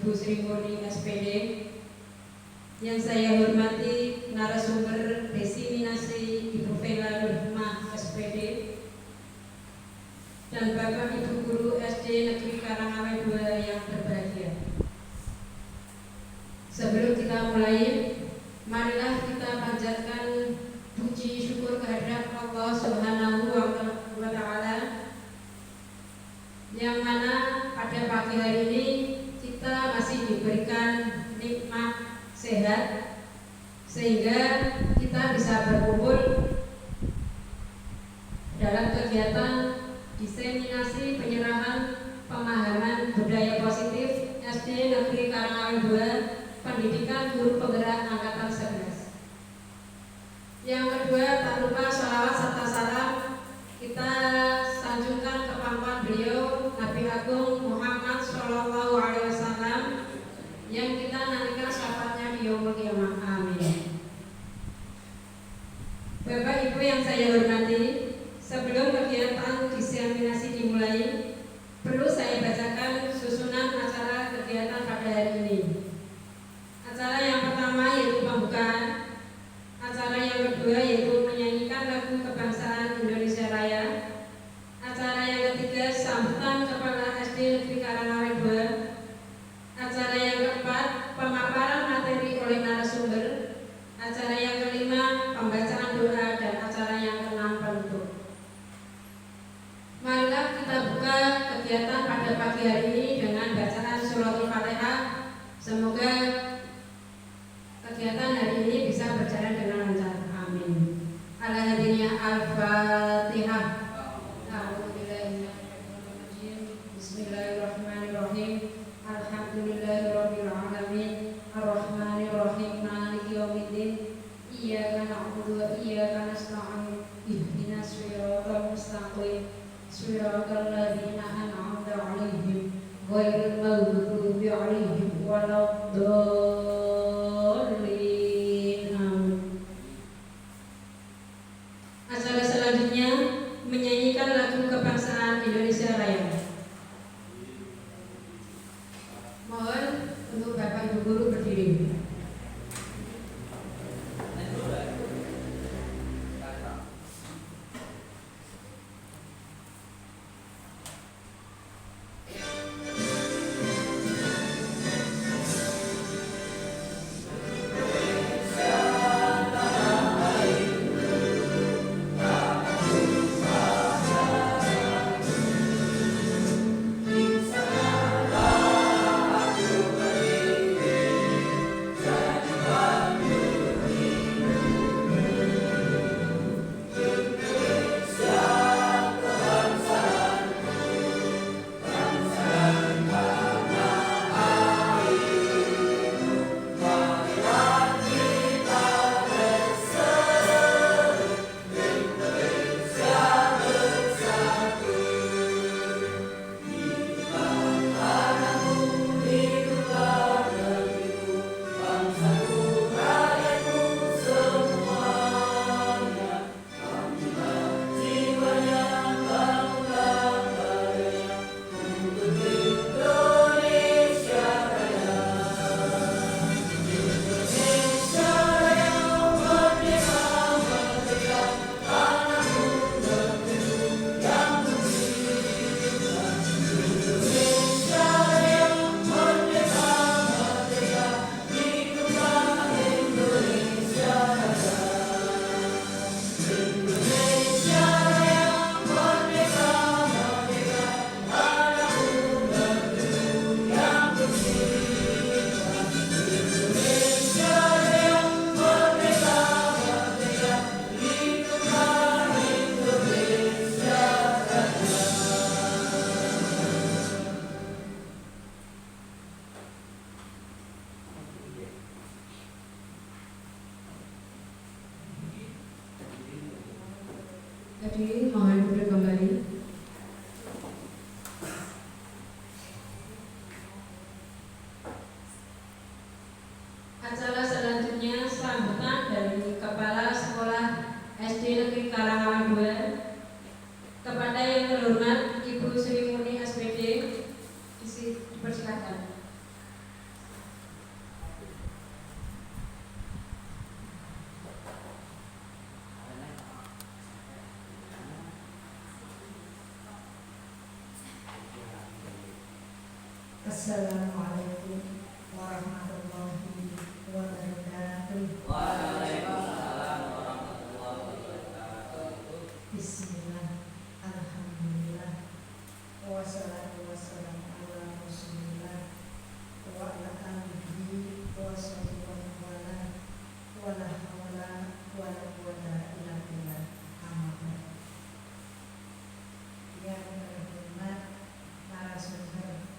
Ibu Sri Murni SPD, yang saya hormati narasumber desiminasi Ibu Vela Nurhimah SPD, dan Bapak Ibu Guru SD Negeri Karangawe 2 yang berbahagia. Sebelum kita mulai, marilah kita panjatkan puji syukur kehadirat Allah Subhanahu wa Ta'ala, yang mana pada pagi hari ini kita masih diberikan nikmat sehat sehingga kita bisa berkumpul dalam kegiatan diseminasi penyerahan pemahaman budaya positif SD Negeri Karangawe 2 Pendidikan Guru Penggerak Angkatan 11. Yang kedua, tak lupa sholawat serta salam kita sanjungkan ke pangkuan beliau Nabi Agung Muhammad Shallallahu Alaihi Wasallam yang kita nantikan syafaatnya di yaumul qiyamah. Amin. Bapak Ibu yang saya hormati, sebelum kegiatan diseminasi dimulai, perlu saya bacakan susunan acara kegiatan pada hari ini. Acara yang pertama yaitu pembukaan. Acara yang kedua yaitu menyanyikan lagu kebangsaan Indonesia Raya. Acara yang ketiga sambutan Kepala SD Negeri Karangawe 2. Acara yang keempat pemaparan materi oleh narasumber. Acara yang kelima pembacaan doa, dan acara yang keenam penutup. Marilah kita buka kegiatan pada pagi hari ini dengan bacaan suratul Fatihah. Semoga kegiatan hari ini bisa berjalan dengan lancar. Amin. Al-Hadiniya Al-Fatihah. Bismillahirrahmanirrahim. Alhamdulillahirabbil alamin. Arrahmanirrahim. Maliki yaumiddin. Iyyaka na'budu wa iyyaka nasta'in. Ihdinas siratal mustaqim. Siratal ladzina an'amta 'alaihim ghairil maghdubi 'alaihim waladdallin. Amin. Acara selanjutnya menyanyikan lagu kebangsaan Indonesia Raya. Mohon untuk Bapak Ibu guru berdiri. Hadirin mohon duduk kembali. Acara selanjutnya sambutan dari Kepala Sekolah SD Negeri Karangawe 2 kepada yang terhormat Ibu Sri Murni SPD. Dipersilakan. Assalamualaikum warahmatullahi wabarakatuh. Waalaikumsalam warahmatullahi wabarakatuh. Bismillah, alhamdulillah, wassalatu wassalamu ala rasulillah wa ala alihi wa sahbihi wa la hawla wa la quwwata illa billah. Amma ba'd. Yang terhormat para saudara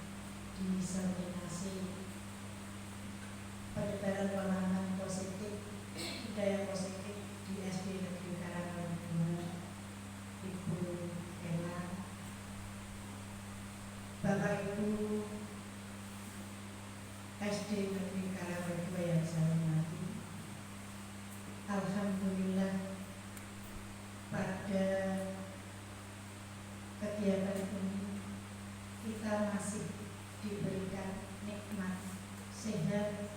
diseminasi penyebaran pemahaman positif, budaya positif di SD Negeri Karangan 2, Ibu Ella, Bapak Ibu SD Negeri Karangan 2 yang saya hormati. Alhamdulillah, pada kegiatan ini kita masih diberikan nikmat sehat,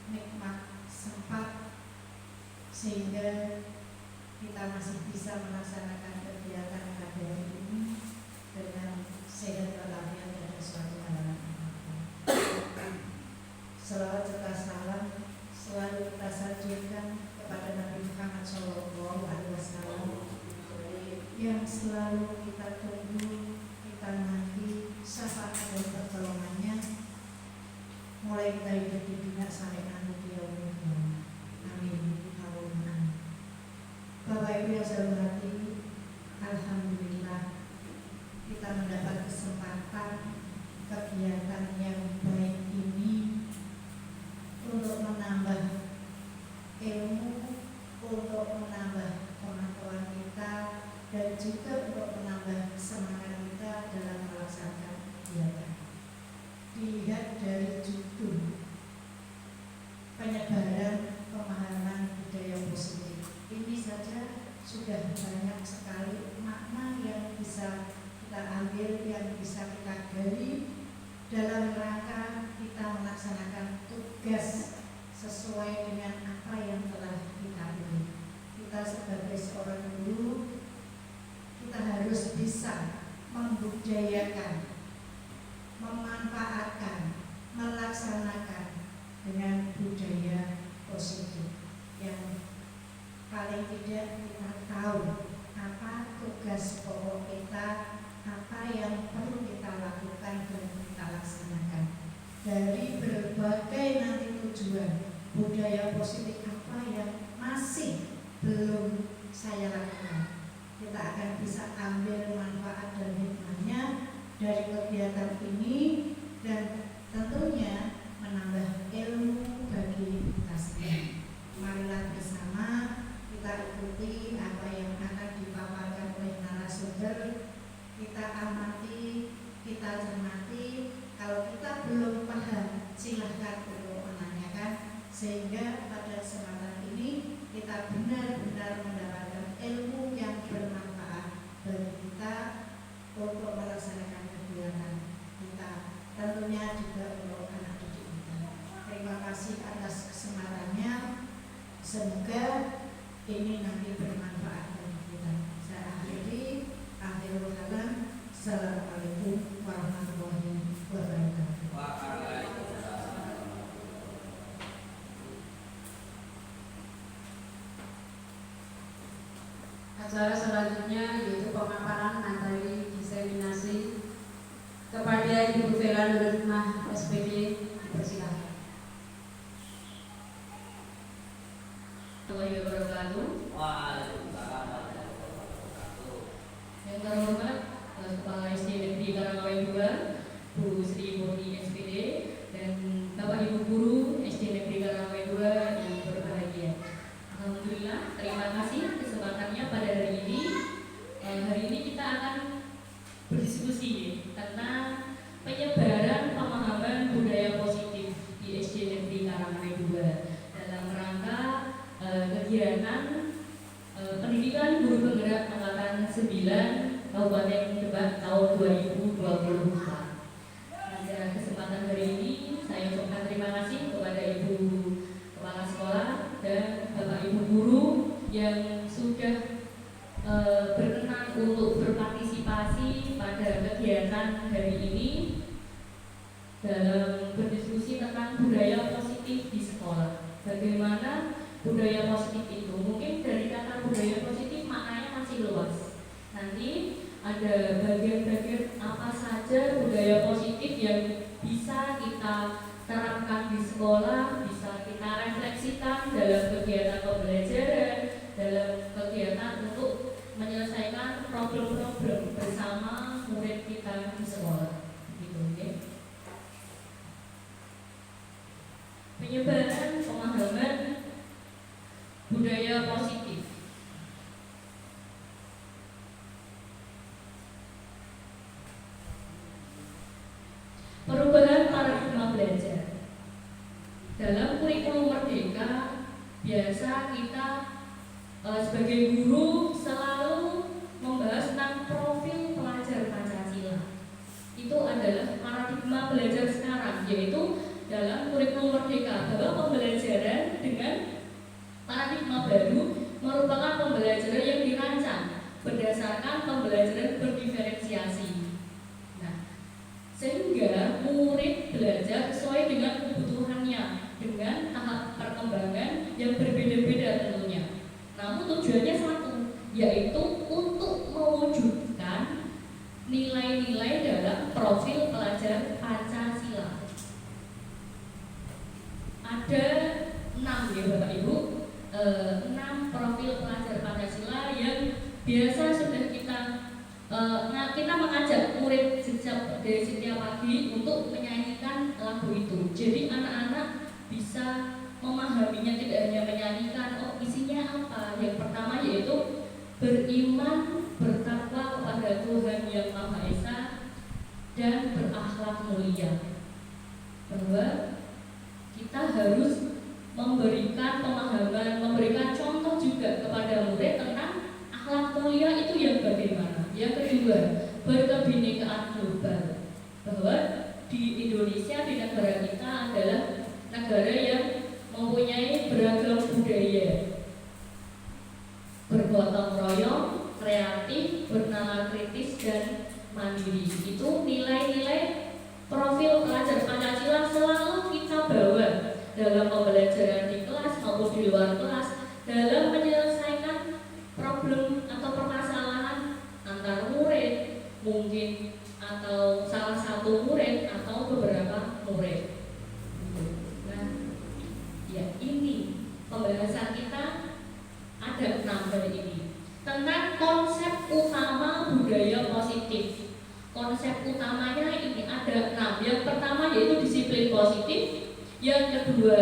nikmat sempat, sehingga kita masih bisa melaksanakan kegiatan pada hari ini dengan sehat walafiat dan suatu halangan apapun. Selawat serta salam selalu kita sajikan kepada Nabi Muhammad SAW yang selalu kita tunggu, kita nanti syafaat dan pertolongannya mulai dari detik dunia sampai nanti di yaumul qiyamah. Amin. Allahumma amin. Bapak Ibu yang saya hormati, alhamdulillah kita mendapat kesempatan kegiatan yang baik ini untuk menambah ilmu, untuk menambah pengetahuan kita, dan juga untuk menambah semangat kita dalam melaksanakan kegiatan. Dilihat dari judul penyebaran pemahaman budaya positif, ini saja sudah banyak sekali makna yang bisa kita ambil, yang bisa kita gali dalam rangka kita melaksanakan tugas sesuai dengan apa yang telah kita pilih. Kita sebagai seorang guru, kita harus bisa membudayakan, memanfaatkan, melaksanakan dengan budaya positif yang paling tidak kita tahu apa tugas pokok kita, apa yang perlu kita lakukan dan kita laksanakan. Dari berbagai nanti tujuan budaya positif apa yang masih belum saya lakukan, kita akan bisa ambil manfaat dan hikmahnya dari kegiatan ini, dan tentunya menambah ilmu bagi kita sendiri. Marilah bersama kita ikuti apa yang akan dipaparkan oleh narasumber, kita amati, kita cermati. Kalau kita belum paham, silahkan untuk menanyakan, sehingga pada kesempatan ini kita benar-benar mendapatkan ilmu yang bermanfaat bagi kita untuk melaksanakan kegiatan kita, tentunya juga untuk anak didik kita. Terima kasih atas kesempatannya. Semoga ini nanti bermanfaat bagi kita. Saya akhiri, akhirul kalam. Assalamualaikum warahmatullahi wabarakatuh. Acara selanjutnya yaitu pemaparan materi diseminasi kepada Ibu Vela Nurhimah SPD. Dipersilakan. Warahmatullahi wabarakatuh. Waalaikumsalam warahmatullahi wabarakatuh. Yang terhormat Kepala SD Negeri Karangawe 2, Bu Sri Murni SPD, dan Bapak Ibu Guru SD Negeri Karangawe 2 yang berbahagia. Alhamdulillah, terima kasih kesempatannya pada hari ini. Hari ini kita akan berdiskusi tentang penyebaran pemahaman budaya positif di SD Negeri Karangawe 2 dalam rangka kegiatan pendidikan guru penggerak angkatan 9 Kabupaten Demak tahun 2024. Pada kesempatan dalam berdiskusi tentang budaya positif di sekolah. Bagaimana budaya positif itu? Mungkin dari kata budaya positif maknanya masih luas. Nanti ada bagian-bagian apa saja budaya positif yang bisa kita terapkan di sekolah, bisa kita refleksikan dalam kegiatan pembelajaran, dalam kegiatan untuk menyelesaikan problem-problem bersama murid kita di sekolah. Gitu, okay? Penyebaran pemahaman budaya positif. Perubahan paradigma belajar. Dalam kurikulum Merdeka, biasa kita sebagai guru selalu membahas tentang profil pelajar Pancasila. Itu adalah paradigma belajar sekarang, yaitu dalam kurikulum Merdeka bahwa pembelajaran dengan paradigma baru merupakan pembelajaran yang dirancang berdasarkan pembelajaran berdiferensiasi. Nah, sehingga murid belajar sesuai dengan kebutuhannya dengan tahap perkembangan yang berbeda-beda tentunya. Namun tujuannya satu, yaitu untuk mewujudkan nilai-nilai dalam profil pelajar Pancasila. Ada 6 ya Bapak Ibu, 6 profil pelajar Pancasila yang biasa sudah kita mengajak murid dari setiap pagi untuk menyanyikan lagu itu. Jadi anak-anak bisa memahaminya, tidak hanya menyanyikan, oh isinya apa. Yang pertama yaitu beriman, bertakwa kepada Tuhan Yang Maha Esa, dan berakhlak mulia. Bahwa kita harus memberikan pemahaman, memberikan contoh juga kepada murid tentang akhlak mulia itu yang bagaimana. Yang kedua, berkebinekaan global. Bahwa di Indonesia, di negara kita adalah negara yang mempunyai beragam budaya, bergotong royong, kreatif, bernalar kritis, dan mandiri. Itu nilai-nilai profil pelajar Pancasila selalu kita bawa dalam pembelajaran di kelas maupun di luar kelas, dalam menyelesaikan problem atau permasalahan antar murid, mungkin atau salah satu murid atau beberapa murid. Nah, ya ini pembahasan kita ada 6 dari ini tentang konsep utama budaya positif. Konsep utamanya ini ada 6. Yang pertama yaitu disiplin positif, yang kedua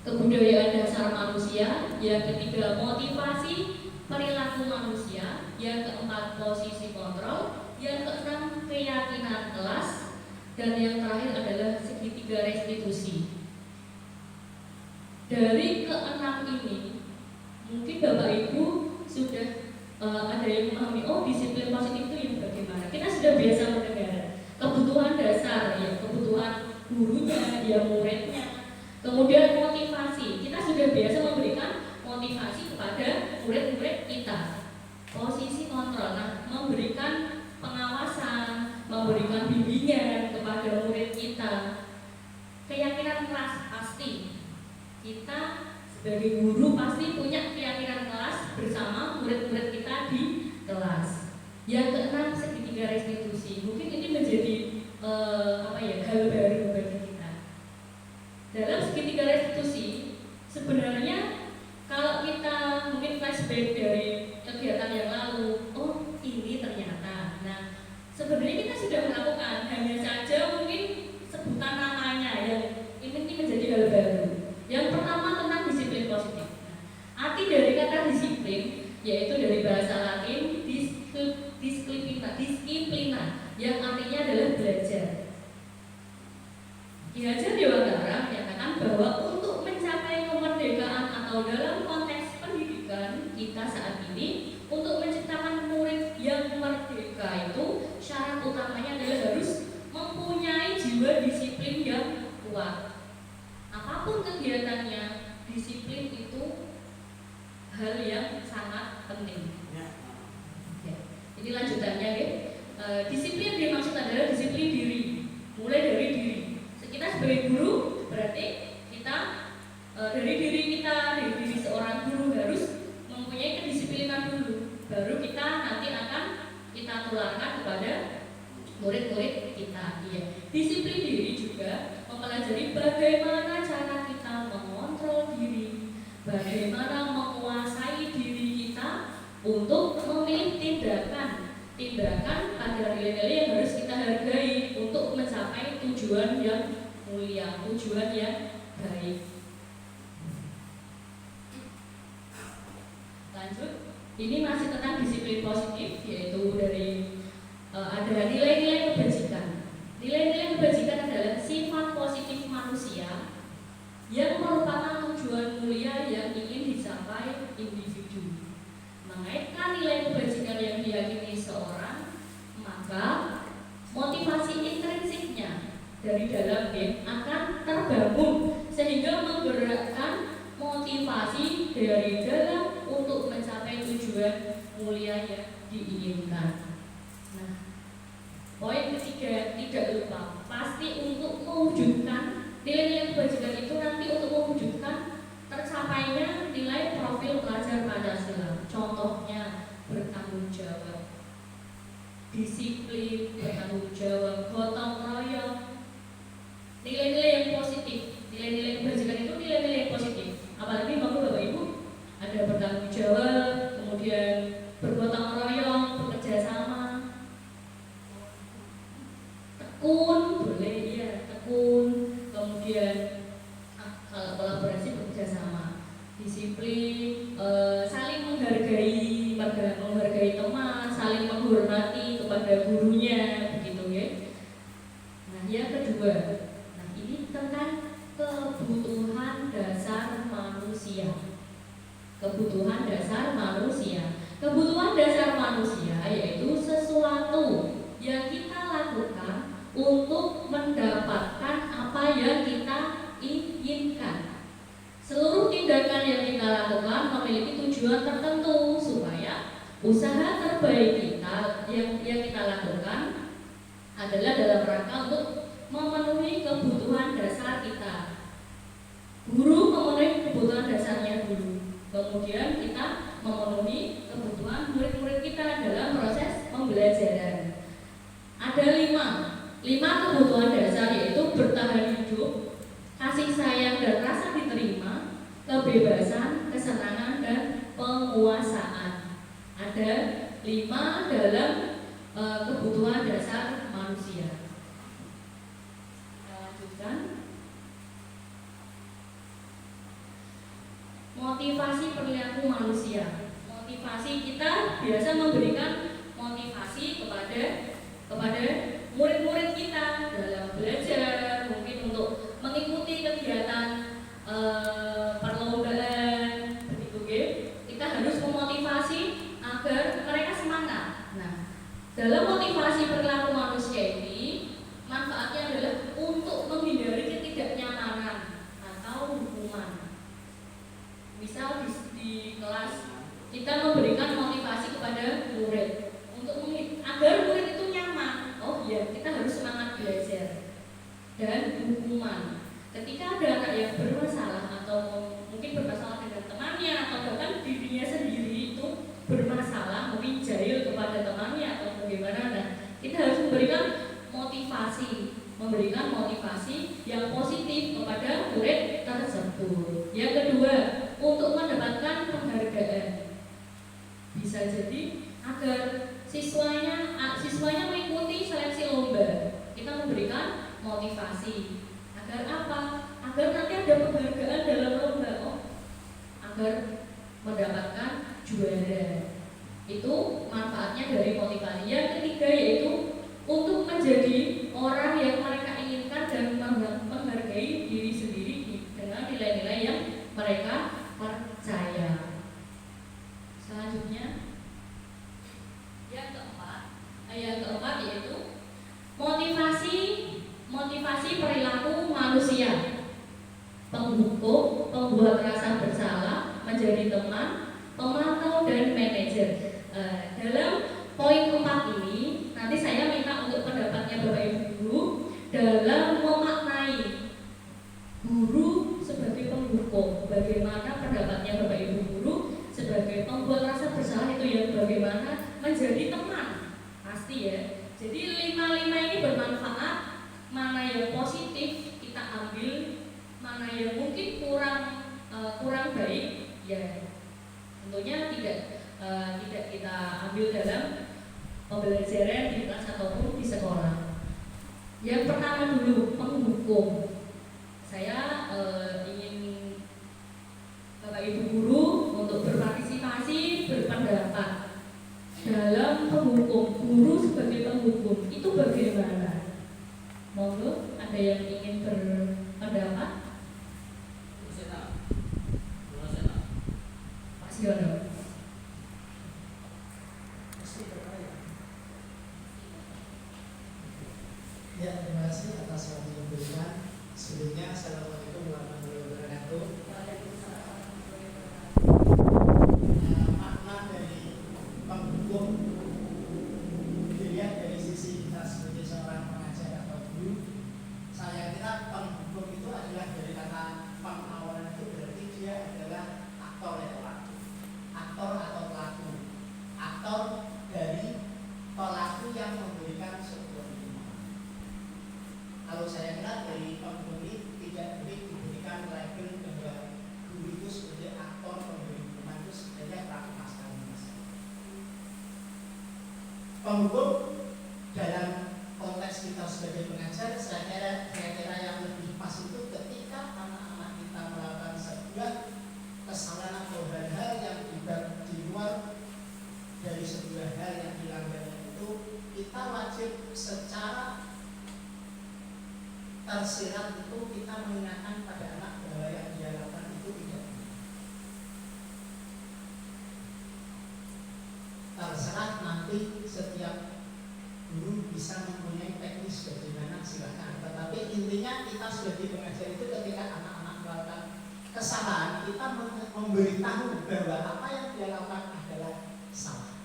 kebudayaan dasar manusia, yang ketiga motivasi perilaku manusia, yang keempat posisi kontrol, yang keenam keyakinan kelas, dan yang terakhir adalah segitiga restitusi. Dari keenam ini, mungkin Bapak Ibu sudah ada yang memahami, oh disiplin positif itu yang bagaimana. Kita sudah biasa mendengar kebutuhan dasar, ya kebutuhan gurunya, ya muridnya. Kemudian motivasi, kita sudah biasa memberikan motivasi kepada murid-murid kita. Posisi kontrol, nah memberikan pengawasan, memberikan bimbingan kepada murid kita. Keyakinan kelas pasti, kita sebagai guru pasti punya keyakinan kelas bersama murid-murid kita di kelas. Yang keenam segitiga restitusi, mungkin ini menjadi hal baru bagi kita. Dalam segitiga restitusi, sebenarnya kalau kita mungkin flashback dari kegiatan yang lalu, oh ini ternyata. Nah, sebenarnya kita sudah melakukan, hanya saja mungkin sebutan namanya yang ini menjadi hal baru. Yang pertama tentang disiplin positif. Arti dari kata disiplin yaitu dari bahasa Latin disiplina, yang artinya adalah belajar. Ki Hajar Dewantara menyatakan bahwa untuk mencapai kemerdekaan atau dalam konteks pendidikan kita saat ini, untuk menciptakan murid yang merdeka itu syarat utamanya adalah harus mempunyai jiwa disiplin yang kuat. Apapun kegiatannya, disiplin itu hal yang sangat penting. Ya. Ini lanjutannya ya. Disiplin dimaksud adalah disiplin diri, mulai dari juga mempelajari bagaimana cara kita mengontrol diri, bagaimana menguasai diri kita untuk memilih tindakan pada nilai-nilai yang harus kita hargai untuk mencapai tujuan yang mulia, tujuan yang baik. Lanjut, ini masih tentang disiplin positif, yaitu dari ada nilai-nilai kebajikan. Nilai-nilai kebajikan adalah sifat positif manusia yang merupakan tujuan mulia yang ingin dicapai individu. Mengaitkan nilai kebajikan yang diyakini seorang, maka motivasi intrinsiknya dari dalam game akan terbangun sehingga menggerakkan motivasi dari dalam untuk mencapai tujuan mulia yang diinginkan. Nah, poin ketiga, tidak lupa pasti untuk mewujudkan nilai-nilai kebajikan itu nanti untuk mewujudkan tercapainya nilai profil pelajar Pancasila. Contohnya bertanggung jawab, disiplin, bertanggung jawab, gotong royong, nilai-nilai yang positif. Nilai-nilai kebajikan itu nilai-nilai yang positif. Apalagi Bapak Ibu ada bertanggung jawab, kemudian bergotong royong, bekerja sama, tekun, boleh ya tekun, kemudian kalau kolaborasi bekerja sama, disiplin, saling menghargai teman, saling menghormati kepada gurunya, begitu ya. Nah, yang kedua, nah ini tentang kebutuhan dasar manusia. Kebutuhan dasar manusia. Kebutuhan dasar manusia yaitu sesuatu yang kita lakukan untuk mendapatkan apa yang kita inginkan. Seluruh tindakan yang kita lakukan memiliki tujuan tertentu supaya usaha terbaik kita yang kita lakukan adalah dalam rangka untuk memenuhi kebutuhan dasar kita. Guru memenuhi kebutuhan dasarnya dulu, kemudian kita memenuhi kebutuhan murid-murid kita dalam proses pembelajaran. Ada lima kebutuhan dasar, yaitu bertahan hidup, kasih sayang dan rasa diterima, kebebasan, kesenangan dan penguasaan. Ada 5 dalam kebutuhan dasar manusia. Kita lanjutkan. Motivasi perilaku manusia. Motivasi kita biasa memberikan motivasi kepada murid-murid kita dalam belajar, mungkin untuk mengikuti kegiatan perlombaan, begitu ya. Kita harus memotivasi agar mereka semangat. Nah, dalam motivasi perilaku manusia ini manfaatnya adalah untuk menghindari ketidaknyamanan atau hukuman. Misal di kelas kita memberikan motivasi kepada murid untuk agar murid itu nyaman. Oh iya, kita harus semangat belajar. Dan hukuman. Ketika ada anak yang bermasalah atau mungkin bermasalah dengan temannya atau bahkan dirinya sendiri itu bermasalah, mungkin jahil kepada temannya atau bagaimana, nah, kita harus memberikan motivasi yang positif kepada murid tersebut. Yang kedua, untuk mendapatkan penghargaan. Bisa jadi agar siswanya mengikuti seleksi lomba. Kita memberikan motivasi. Agar apa? Agar nanti ada penghargaan dalam lomba. Agar mendapatkan juara. Itu manfaatnya dari motivasi. Yang ketiga yaitu untuk menjadi orang yang mereka inginkan dan menghargai diri sendiri dengan nilai-nilai yang mereka percaya. Selanjutnya, yang keempat yaitu motivasi perilaku manusia. Penghukum, pembuat rasa bersalah, menjadi teman, pemantau dan manajer. Dalam poin 4 ini nanti saya minta untuk pendapatnya Bapak Ibu guru dalam memaknai guru sebagai penghukum. Bagaimana pendapatnya Bapak Ibu guru sebagai pembuat rasa bersalah itu yang bagaimana menjadi teman? Pasti ya. Jadi 5 ini bermanfaat, mana yang yang positif kita ambil, mana yang mungkin kurang baik, ya tentunya tidak kita ambil dalam pembelajaran di kelas ataupun di sekolah. Yang pertama dulu, penghukum. Saya ingin Bapak Ibu guru untuk berpartisipasi, berpendapat dalam penghukum. Guru sebagai penghukum itu bagaimana? Monggo, ada yang ingin berpendapat? Pak Siono. Ya, terima kasih atas waktu yang diberikan. Sebelumnya, Assalamualaikum warahmatullahi wabarakatuh. Makna dari penghukum dilihat dari sisi kita sebagai seorang pengajar atau guru. Saya kira penghukum itu adalah dari kata pengawalan, itu berarti dia adalah aktor atau pelaku. Aktor atau pelaku. Aktor dari pelaku yang memberikan sebuah hukuman. Kalau saya kira dari penghukum ini tidak boleh diberikan label bahwa guru itu sebagai aktor pemberi hukuman, itu sebenarnya pelaku masalah. Penghukum dalam konteks kita sebagai pengajar, saya kira yang lebih pas itu ketika anak-anak kita melakukan sebuah kesalahan atau hal-hal yang di luar dari sebuah hal yang dilanggar itu, kita wajib secara tersirat itu kita mengingatkan pada anak bahwa yang dia lakukan itu tidak benar. Terserah nanti setiap guru bisa mempunyai teknis bagaimana, silakan. Tetapi intinya kita sebagai pengajar itu ketika anak-anak melakukan kesalahan, kita memberitahu bahwa apa yang dia lakukan adalah salah.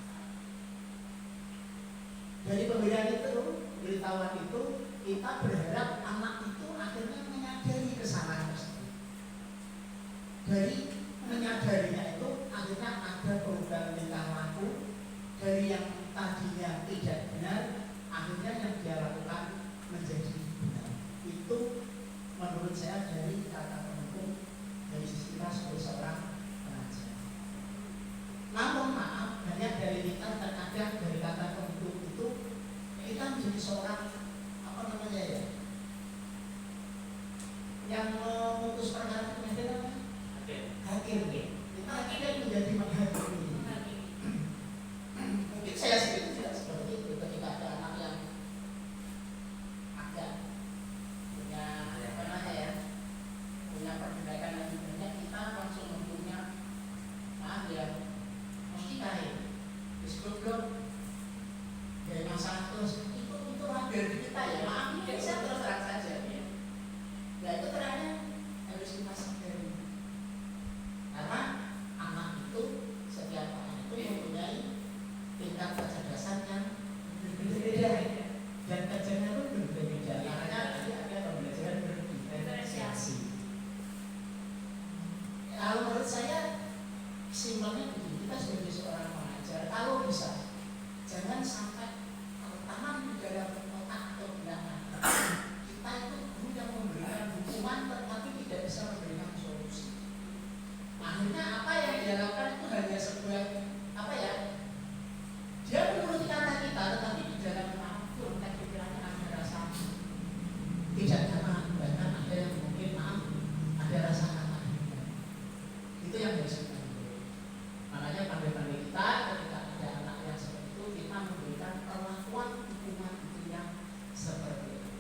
Dari pemberian itu, pemberitahuan itu, kita berharap anak itu akhirnya menyadari kesalahan tersebut. Dari menyadarinya itu akhirnya ada perubahan tingkah laku. Dari yang tadinya tidak benar, akhirnya yang dia lakukan menjadi benar. Itu menurut saya dari kata penghukum dari sisi kita sebagai seorang pengajar. Namun maaf, banyak dari kita terkadang dari kata penghukum itu kita menjadi seorang yang memutus perkara itu menjadi hakim. Kita tidak menjadi menghakimi. Mungkin saya sendiri tidak seperti itu ketika ada anak yang agak punya punya perbedaan yang banyak, kita langsung mempunyai mesti kain disebut dari masalah terus itu dari kita ya, maaf ini saya terus terang saja ya. Ya itu terangnya harus kita sadari karena anak itu, setiap anak itu mempunyai tingkat kecerdasan yang berbeda dan kajiannya pun berbeda. Makanya tadi ada pembelajaran berdiferensiasi. Kalau menurut saya simpelnya begini, kita sebagai seorang pengajar kalau bisa jangan sampai tertanam di dalam otak atau belakang kita itu guru yang memberikan hukuman tetapi tidak bisa memberikan solusi. Akhirnya apa yang dia lakukan itu hanya sebuah dia menuruti kata kita, tetapi di dalam konteks pikirannya ada rasa tidak nyaman, bahkan ada yang mungkin ada rasa kata. Itu yang harus kita lakukan. Makanya pandai-pandai kita ketika ada anak yang seperti itu, kita memberikan perlakuan hukuman itu yang seperti itu.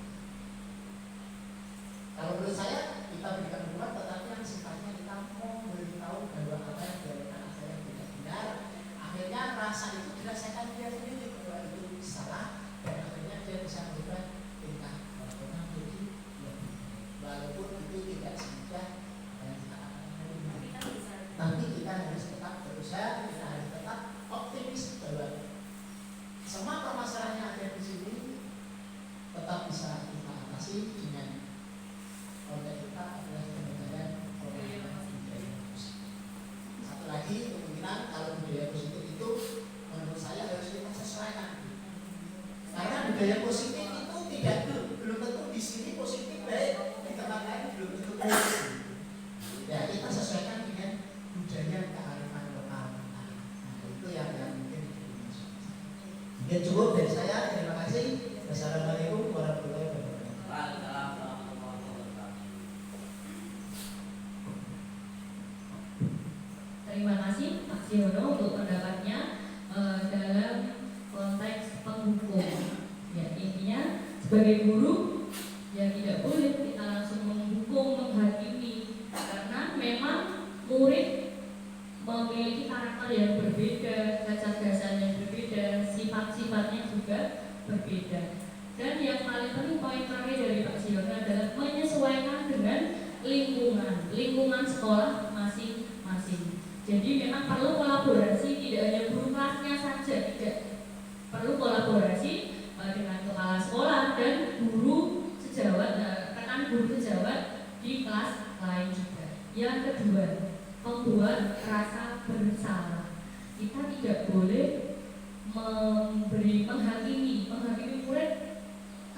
Kalau menurut saya kita berikan hukuman, tetapi yang sifatnya kita mau memberitahu bahwa apa yang dilakukan anak saya tidak benar. Akhirnya rasa itu dirasakan dia sendiri bahwa itu salah, dan akhirnya dia bisa berubah tingkah lakunya jadi lebih baik. Walaupun itu tidak semudah yang kita akan tapi kita harus tetap berusaha, kita harus tetap optimis bahwa semua permasalahan yang ada di sini tetap bisa kita atasi dengan konteks kita adalah pembelajaran budaya positif. Satu lagi kemungkinan kalau budaya positif itu menurut saya harus kita sesuaikan karena budaya positif itu belum tentu di sini positif Mungkin cukup dari saya. Terima kasih. Wassalamualaikum warahmatullahi wabarakatuh. Waalaikumsalam warahmatullahi wabarakatuh. Terima kasih Pak Siono untuk pendapatnya dalam konteks penghukum. Ya, intinya sebagai guru ya tidak boleh kita langsung menghukum, menghakimi, karena memang murid memiliki karakter yang berbeda, kecerdasan yang berbeda, sifat-sifatnya juga berbeda. Dan yang paling penting poin terakhir dari Pak Siono adalah menyesuaikan dengan lingkungan sekolah masing-masing. Jadi memang perlu kolaborasi, tidak hanya guru kelasnya saja, tidak, perlu kolaborasi dengan kepala sekolah dan guru sejawat, rekan guru sejawat di kelas lain juga. Yang kedua, membuat rasa bersalah. Kita tidak boleh menghakimi murid,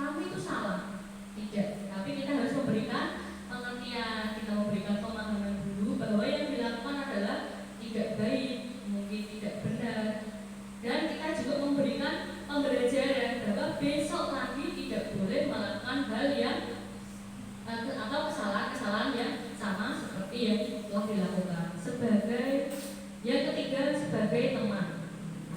kamu itu salah, tidak. Tapi kita harus memberikan pengertian, kita memberikan pemahaman dulu bahwa yang dilakukan adalah tidak baik, mungkin tidak benar, dan kita juga memberikan pembelajaran bahwa besok lagi tidak boleh melakukan hal yang atau kesalahan-kesalahan yang sama seperti yang telah dilakukan. Sebagai yang ketiga, sebagai teman.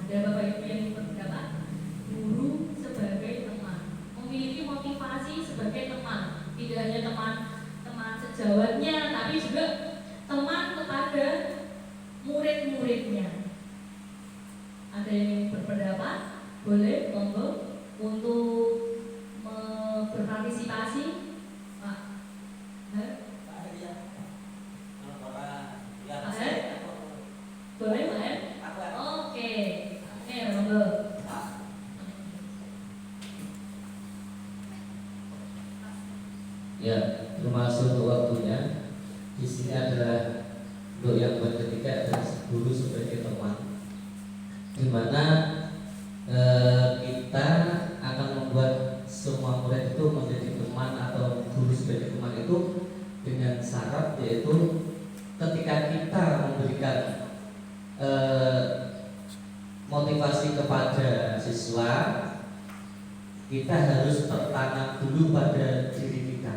Ada Bapak Ibu yang berpendapat guru sebagai teman, memiliki motivasi sebagai teman, tidak hanya teman sejawatnya, tapi juga teman kepada murid-muridnya. Ada yang berpendapat? Boleh, monggo untuk berpartisipasi, Pak. Boleh, Pak? Oke, monggo. Ya, terima kasih untuk waktunya. Di sini adalah untuk yang ketiga adalah guru sebagai teman, di mana kita akan membuat semua murid itu menjadi teman atau guru sebagai teman itu dengan syarat, yaitu ketika kita memberikan motivasi kepada siswa, kita harus tertanam dulu pada diri kita.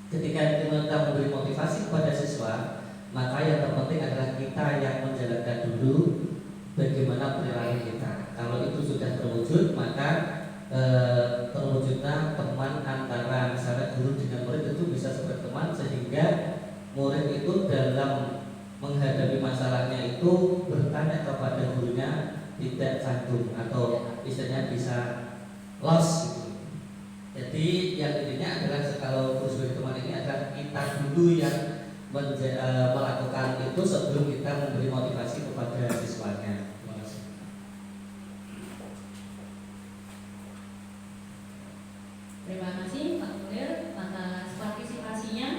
Ketika kita memberi motivasi kepada siswa, maka yang terpenting adalah kita yang menjalankan dulu bagaimana perilaku kita. Kalau itu sudah terwujud, maka terwujudnya teman antara misalnya guru dengan murid itu bisa sebagai teman, sehingga murid itu dalam menghadapi masalahnya itu bertanya kepada gurunya, tidak canggung atau istilahnya bisa loss gitu. Jadi yang intinya adalah kalau guru sebagai teman ini adalah kita dulu yang melakukan itu sebelum kita memberi motivasi kepada siswanya. Terima kasih. Terima kasih Pak Munir atas partisipasinya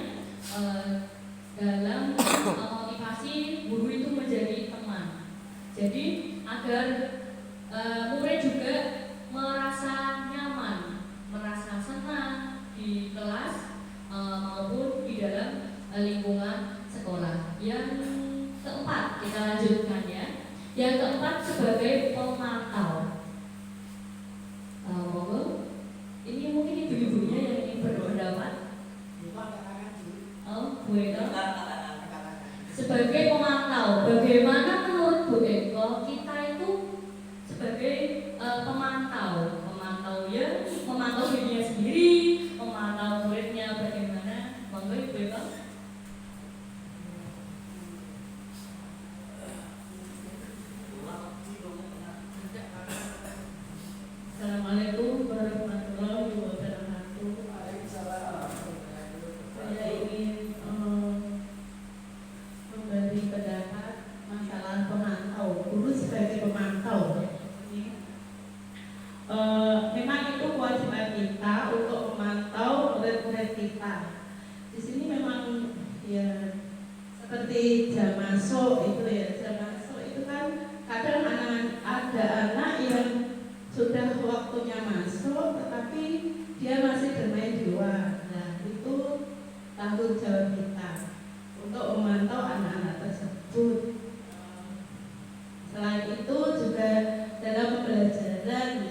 dalam motivasi guru itu menjadi teman. Jadi agar murid juga merasa nyaman, merasa senang di kelas maupun di dalam lingkungan sekolah. Yang keempat, kita lanjutkan ya. Yang keempat, sebagai pemantau. Monggo. Ini mungkin ibu-ibunya yang ingin berpendapat. Oh, Bu Eko. Sebagai pemantau, bagaimana menurut Bu Eko kita itu sebagai pemantau ya, memantau dirinya sendiri, memantau muridnya bagaimana? Monggo Ibu Eko. Assalamualaikum warahmatullahi wabarakatuh. Saya ingin memberi pendapat masalah pemantau, guru sebagai pemantau. Memang itu kewajiban kita untuk memantau murid-murid kita. Di sini memang ya seperti jam masuk itu ya, jam masuk itu kan kadang ada anak yang sudah waktunya masuk tetapi dia masih bermain di luar. Nah, itu tanggung jawab kita untuk memantau anak-anak tersebut. Selain itu juga dalam pembelajaran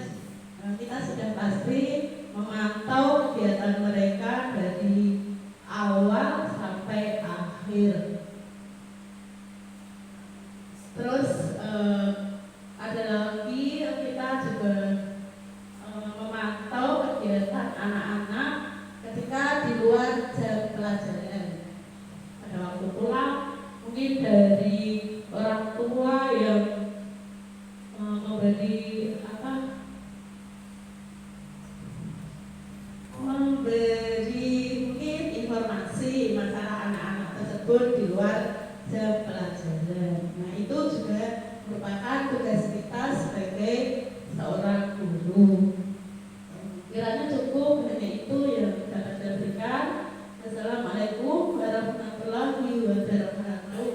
pelajaran. Pada waktu pulang mungkin dari orang tua yang memberi mungkin informasi masalah anak-anak tersebut di luar jam pelajaran. Nah, itu juga merupakan tugas kita sebagai seorang guru. Kiranya cukup, hanya itu yang dapat saya berikan. Assalamualaikum warahmatullahi wabarakatuh.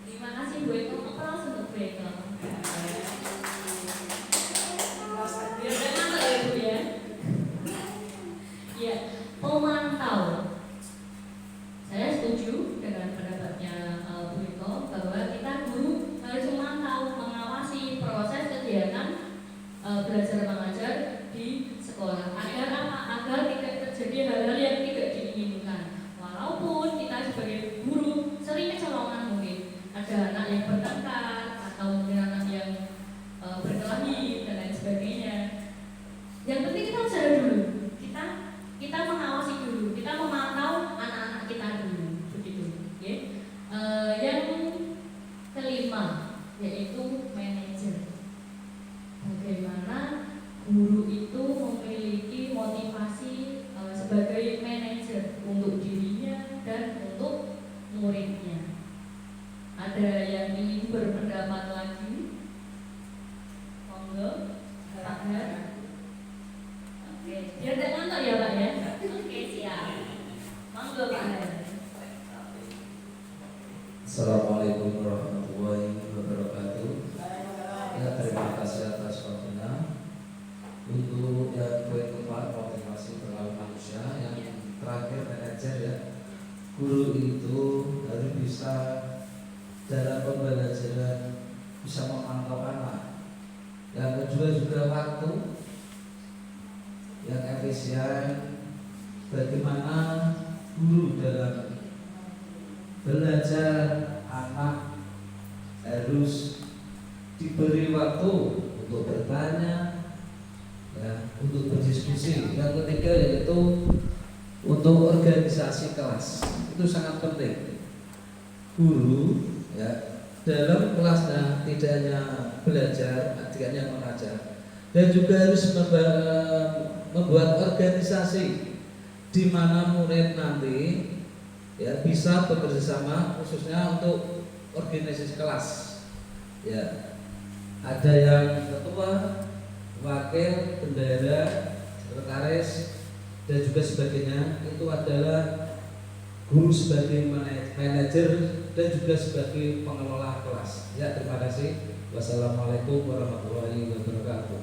Terima kasih Bu Eko. Aplaus untuk Bu Eko. Biar gak ngantuk ya Bu ya. Ya, pemantau. Saya setuju dengan pendapatnya Bu Eko bahwa kita guru harus memantau, mengawasi proses kegiatan belajar mengajar di sekolah agar apa? Agar tidak terjadi hal-hal yang tidak diinginkan. Walaupun kita sebagai guru sering kecolongan, mungkin ada anak yang bertengkar atau mungkin anak yang berkelahi dan lain sebagainya. Yang penting kita sadar dulu, kita mengawasi dulu, kita memantau anak-anak kita dulu, begitu. Okay? Yang kelima yaitu manajer. Bagaimana guru itu memiliki motivasi sebagai manajer untuk dirinya dan untuk muridnya. Ada yang ingin berpendapat lagi? Monggo, Pak Har. Oke, biar tidak ngantuk ya Pak ya. Oke, siap. Monggo Pak Har. Assalamualaikum warahmatullahi wabarakatuh. Ya, terima kasih atas waktunya. Untuk yang keempat, motivasi berlaku manusia. Yang terakhir, manajer ya. Guru itu harus bisa dalam pembelajaran bisa memantau anak. Yang kedua juga waktu yang efisien. Bagaimana guru dalam belajar anak harus diberi waktu untuk bertanya, ya, untuk berdiskusi. Yang ketiga yaitu untuk organisasi kelas, itu sangat penting. Guru ya dalam kelasnya tidak hanya belajar, tidak hanya mengajar, dan juga harus membuat organisasi di mana murid nanti ya bisa bekerja sama, khususnya untuk organisasi kelas. Ya, ada yang ketua, wakil, bendahara, sekretaris, dan juga sebagainya. Itu adalah guru sebagai manajer dan juga sebagai pengelola kelas. Ya, terima kasih. Wassalamualaikum warahmatullahi wabarakatuh.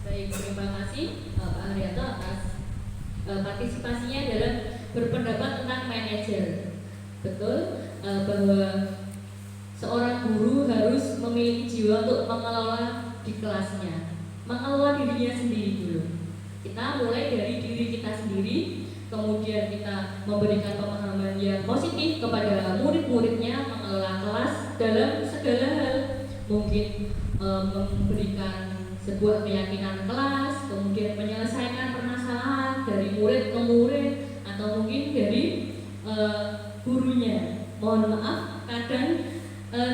Baik, terima kasih Pak Haryanto atas partisipasinya dalam berpendapat tentang manajer. Betul bahwa seorang guru harus memiliki jiwa untuk mengelola di kelasnya, mengelola dirinya sendiri dulu. Kita mulai dari diri kita sendiri, kemudian kita memberikan pemahaman yang positif kepada murid-muridnya, mengelola kelas dalam segala hal, mungkin memberikan sebuah keyakinan kelas, kemudian menyelesaikan permasalahan dari murid ke murid, atau mungkin dari gurunya. Mohon maaf, kadang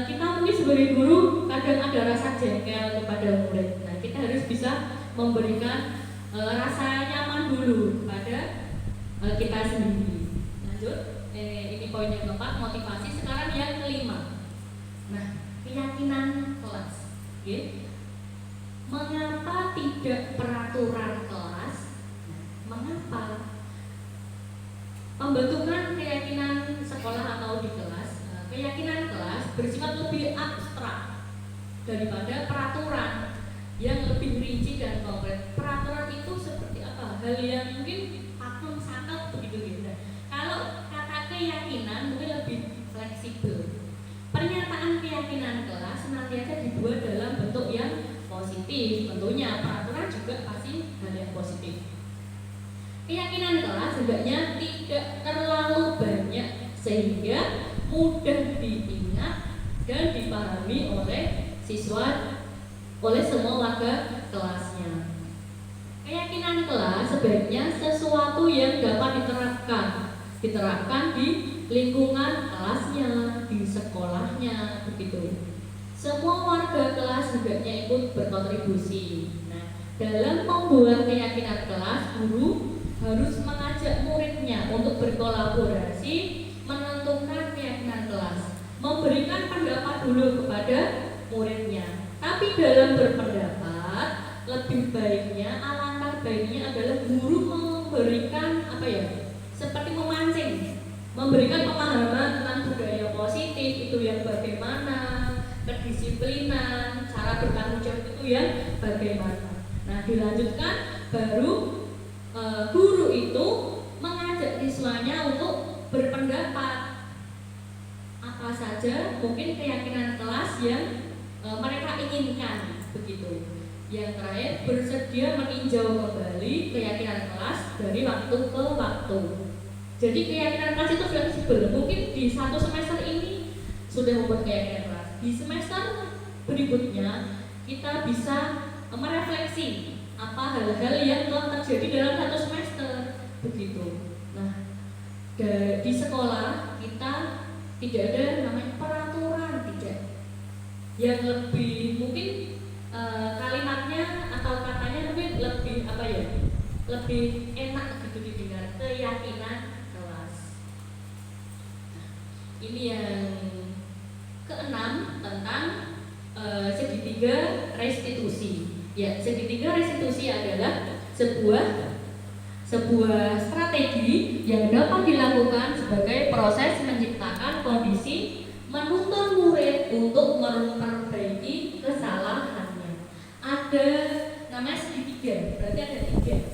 kita mungkin sebagai guru kadang ada rasa jengkel kepada murid. Nah, kita harus bisa memberikan rasa nyaman dulu kepada kita sendiri. Lanjut, ini poin yang keempat, motivasi. Sekarang yang kelima. Nah, keyakinan kelas. Okay. Mengapa tidak peraturan kelas? Mengapa? Pembentukan keyakinan sekolah atau di kelas, keyakinan kelas bersifat lebih abstrak daripada peraturan yang lebih rinci dan konkret. Peraturan itu seperti apa? Hal yang mungkin pakem sakal begitu gitu. Kalau kata keyakinan mungkin lebih fleksibel. Pernyataan keyakinan kelas senantiasa dibuat dalam bentuk yang positif. Tentunya peraturan juga pasti hal yang positif. Keyakinan kelas hendaknya tidak terlalu banyak sehingga mudah diingat dan dipahami oleh siswa, oleh semua warga kelasnya. Keyakinan kelas sebaiknya sesuatu yang dapat diterapkan di lingkungan kelasnya, di sekolahnya, begitu. Semua warga kelas sebaiknya ikut berkontribusi. Nah, dalam membuat keyakinan kelas, guru harus mengajak muridnya untuk berkolaborasi, menentukan keyakinan kelas, memberikan pendapat dulu kepada muridnya. Tapi dalam berpendapat, lebih baiknya, alangkah baiknya adalah guru memberikan seperti memancing, memberikan pemahaman tentang budaya positif itu yang bagaimana, kedisiplinan, cara bertanggung jawab itu yang bagaimana. Nah, dilanjutkan baru guru itu mengajak siswanya untuk berpendapat apa saja mungkin keyakinan kelas yang mereka inginkan, begitu. Yang terakhir, bersedia meninjau kembali keyakinan kelas dari waktu ke waktu. Jadi keyakinan kelas itu fleksibel. Mungkin di satu semester ini sudah membuat keyakinan kelas, di semester berikutnya kita bisa merefleksi apa hal-hal yang telah terjadi dalam satu semester, begitu. Nah, di sekolah kita tidak ada namanya peraturan, tidak. Yang lebih mungkin kalimatnya atau katanya mungkin lebih lebih enak gitu didengar, keyakinan kelas. Ini yang keenam tentang segitiga restitusi. Ya, segitiga restitusi adalah sebuah strategi yang dapat dilakukan sebagai proses menciptakan kondisi menuntun murid untuk memperbaiki kesalahannya. Ada namanya segitiga, berarti ada 3.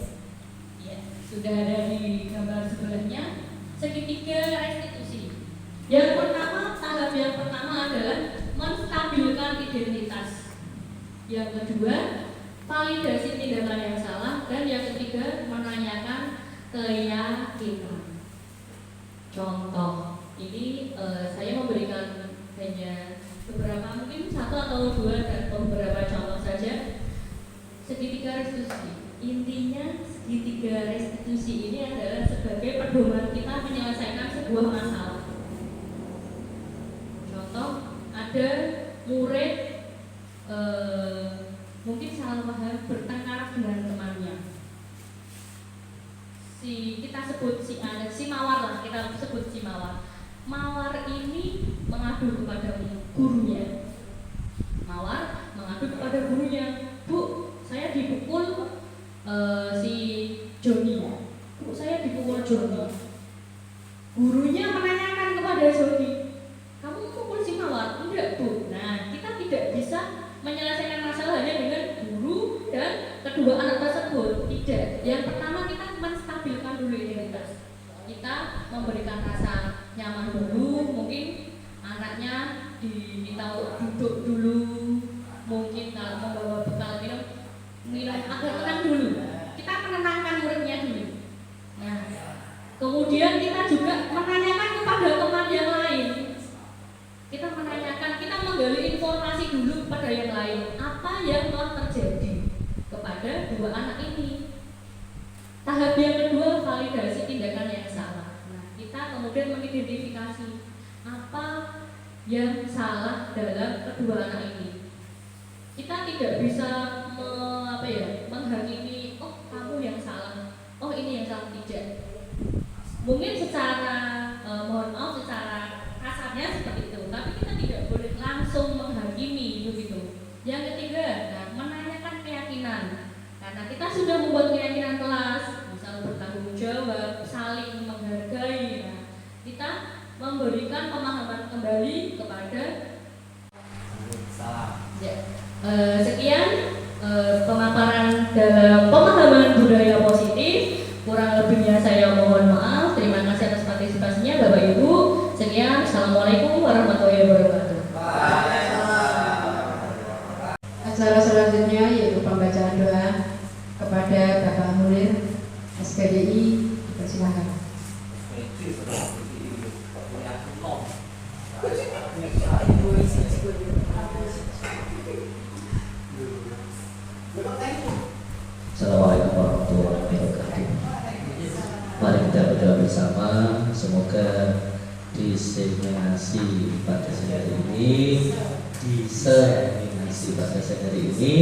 Ya, sudah ada di gambar sebelahnya. Segitiga restitusi. Yang pertama, tahap yang pertama adalah menstabilkan identitas. Yang kedua, validasi tindakan yang salah, dan yang ketiga, menanyakan keyakinan. Contoh, ini saya memberikan hanya beberapa, mungkin 1 atau 2 dan beberapa contoh saja. Segitiga restitusi. Intinya segitiga restitusi ini adalah sebagai pedoman kita menyelesaikan sebuah masalah. Contoh, ada murid mungkin salah paham bertengkar dengan temannya. Kita sebut si Mawar lah, kita sebut si Mawar. Mawar ini mengadu kepada gurunya. Mawar mengadu kepada gurunya, "Bu, saya dipukul si Joni. Bu, saya dipukul Joni." Gurunya menanyakan kepada Joni, "Kamu pukul si Mawar?" "Enggak, Bu." Nah, kita tidak bisa menyelesaikan masalah hanya dengan guru dan kedua anak tersebut. Tidak. Yang pertama, kita menstabilkan dulu identitas. Kita memberikan rasa nyaman dulu. Mungkin anaknya diminta untuk duduk dulu. Mungkin kalau membawa bekal minum agak tenang dulu. Kita menenangkan muridnya dulu. Nah, kemudian kita juga menanyakan kepada teman yang lain. Kita menanyakan, kita menggali informasi dulu kepada yang lain. Apa yang telah terjadi kepada dua anak ini? Tahap yang kedua, validasi tindakan yang salah. Nah, kita kemudian mengidentifikasi apa yang salah dalam kedua anak ini. Kita tidak bisa menghakimi, "Oh, kamu yang salah, oh ini yang salah." Tidak. Mungkin secara mohon maaf, secara kasarnya seperti itu, tapi kita tidak boleh langsung menghakimi begitu. Yang ketiga, menanyakan keyakinan. Karena kita sudah membuat keyakinan kelas, misal bertanggung jawab, saling menghargai. Nah, kita memberikan pemahaman kembali kepada salah. Ya. Sekian pemaparan dalam pemahaman budaya positif. Kurang lebihnya saya mohon maaf. Terima kasih atas partisipasinya Bapak Ibu. Sekian, Assalamualaikum warahmatullahi wabarakatuh. Acara selanjutnya yaitu pembacaan doa kepada Bapak Mulir SPDI. Persilakan. Assalamualaikum warahmatullahi diseminasi pada sehari ini, diseminasi pada sehari ini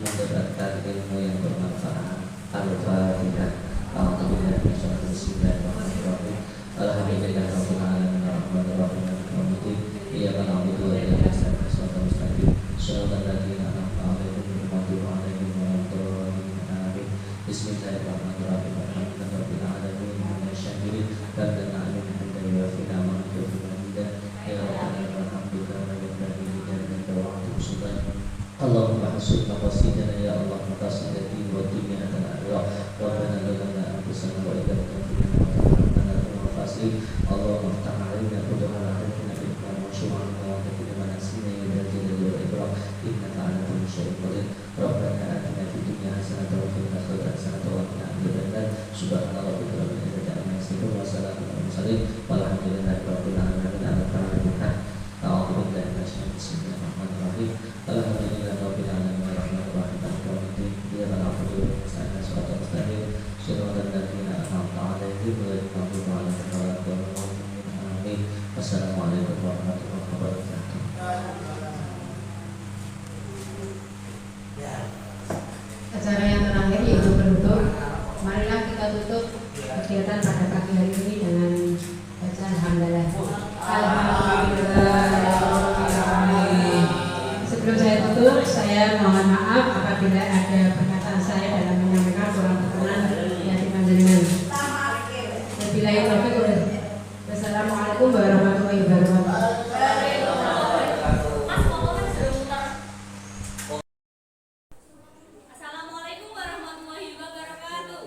mendapatkan ilmu yang bermanfaat. Al-Fatihah. Alhamdulillah. Bismillahirrahmanirrahim. Alhamdulillahirabbil alamin arrahmanirrahim maliki yaumiddin. Iyyaka na'budu wa iyyaka nasta'in. Shiratal mustaqim. Shiratal ladzina an'amta 'alaihim ghairil maghdubi 'alaihim waladdallin. Amin. Bismillahirrahmanirrahim. Alhamdulillahirabbil alamin minasy-syakirin dan na'lamu hamdan wa fina ma hamdan ya rabbana wa hamduka wa yanbaghi lillahi wa subhan Allahumma hasib maqasidana ya Allah maqasidati wa dunya dan akhirah Rabbana lana anfusana wa idza kunna fasih Allahumma ftah alaina qudran alaina bil wa syu'an wa taqdim manasina ya jalil wa ikram innaka ala kulli syai'in qadir Rabbana atina fid dunya hasanatan wa fil akhirati hasanatan wa qina adzabannar subhanallah wa bihamdihi wa yasifun wa salamun alal mursalin walhamdulillahi rabbil alamin al-fatihah a'udzu billahi minasy bismillahirrahmanirrahim alhamdulillahi rabbil alamin arrahmanirrahim maliki yaumiddin iyyaka na'budu wa iyyaka nasta'in shiratal mustaqim shiratal ladzina an'amta 'alaihim ghairil maghdubi 'alaihim waladdallin amin. Wassalamualaikum warahmatullahi wabarakatuh. Acara yang terakhir yaitu penutup. Marilah kita tutup kegiatan pada pagi hari ini dengan bacaan hamdalah. Alhamdulillah. Sebelum saya tutup, saya mohon maaf apabila ada perkataan saya dalam menyampaikan kurang berkenan di hati panjenengan. Wabillahi taufiq. Wassalamualaikum warahmatullahi wabarakatuh. Assalamualaikum warahmatullahi wabarakatuh.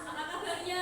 Apa kabarnya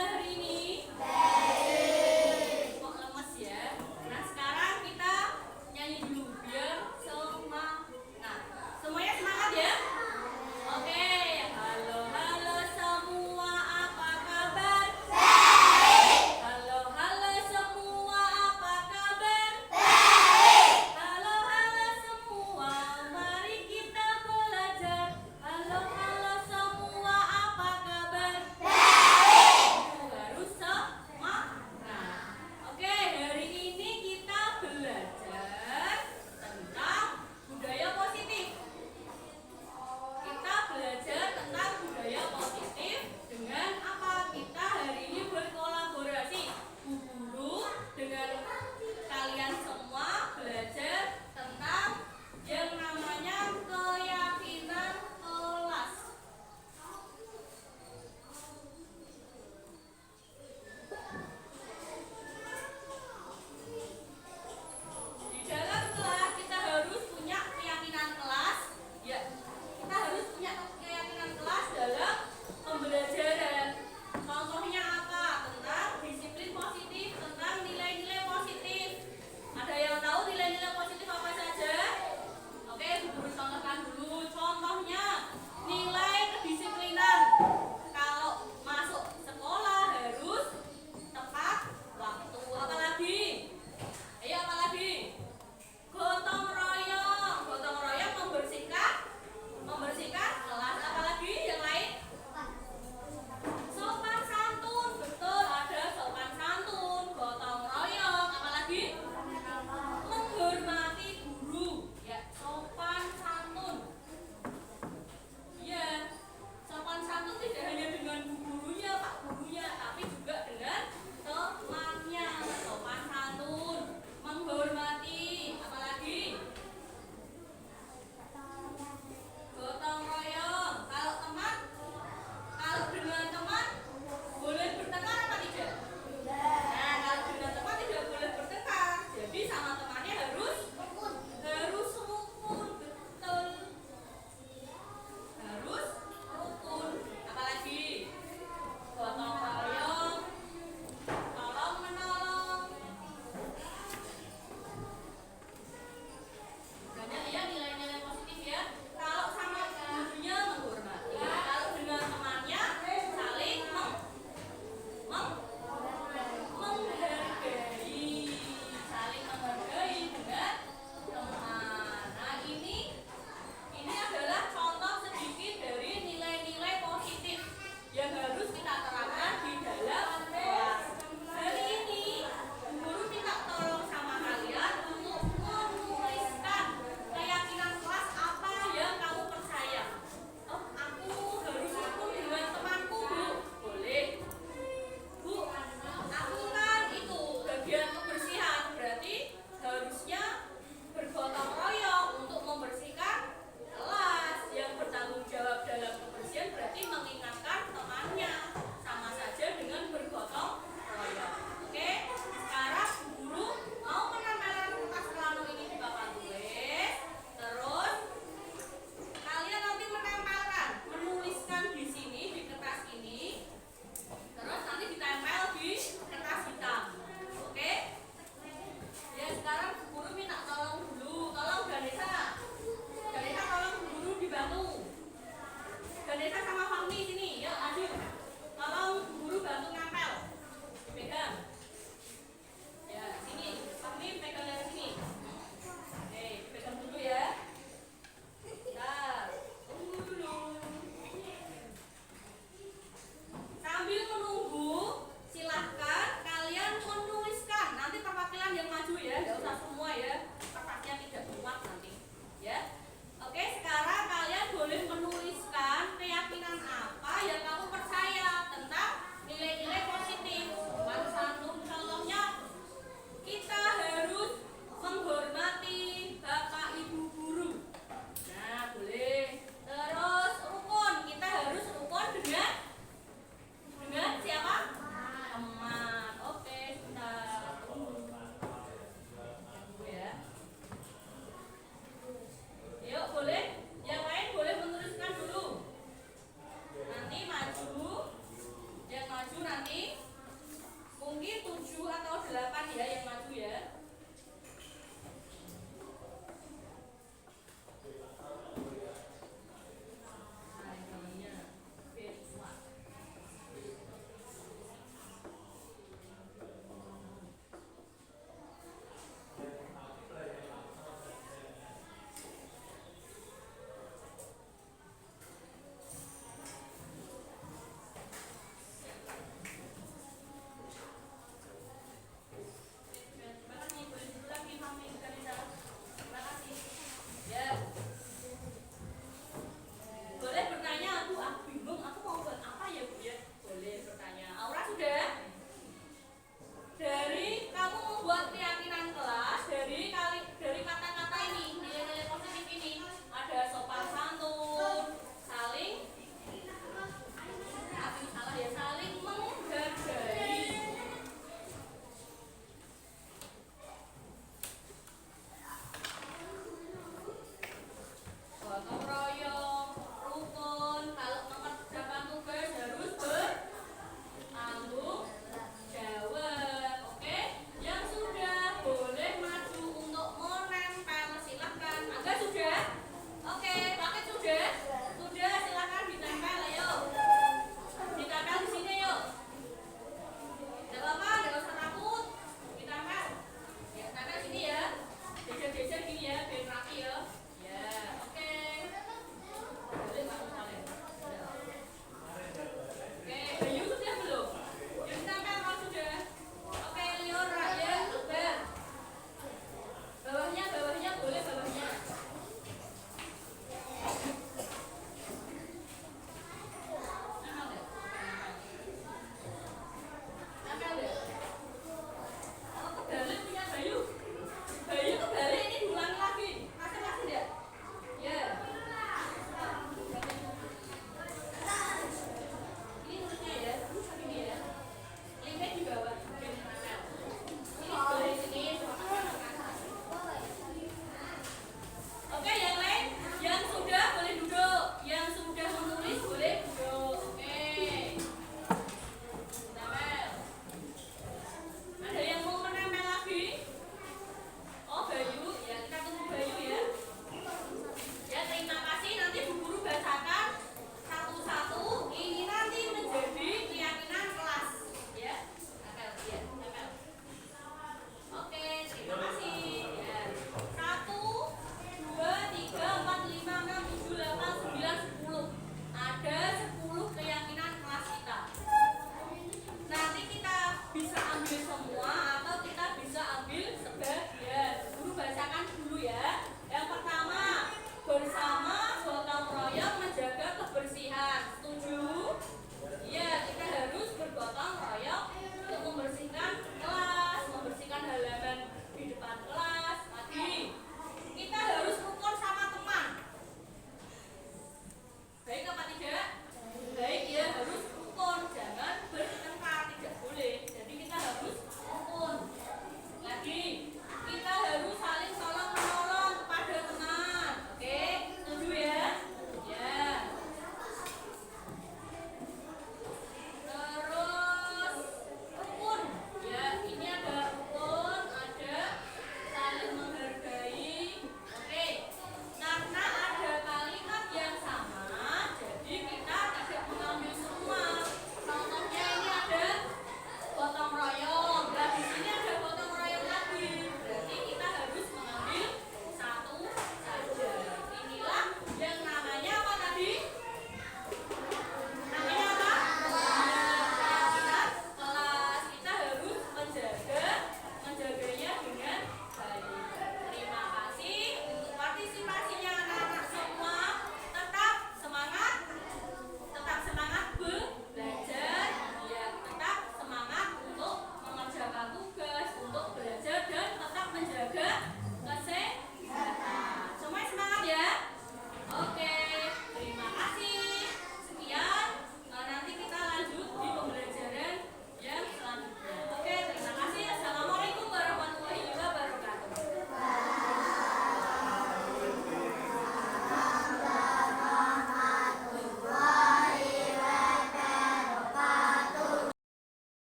8 ya yang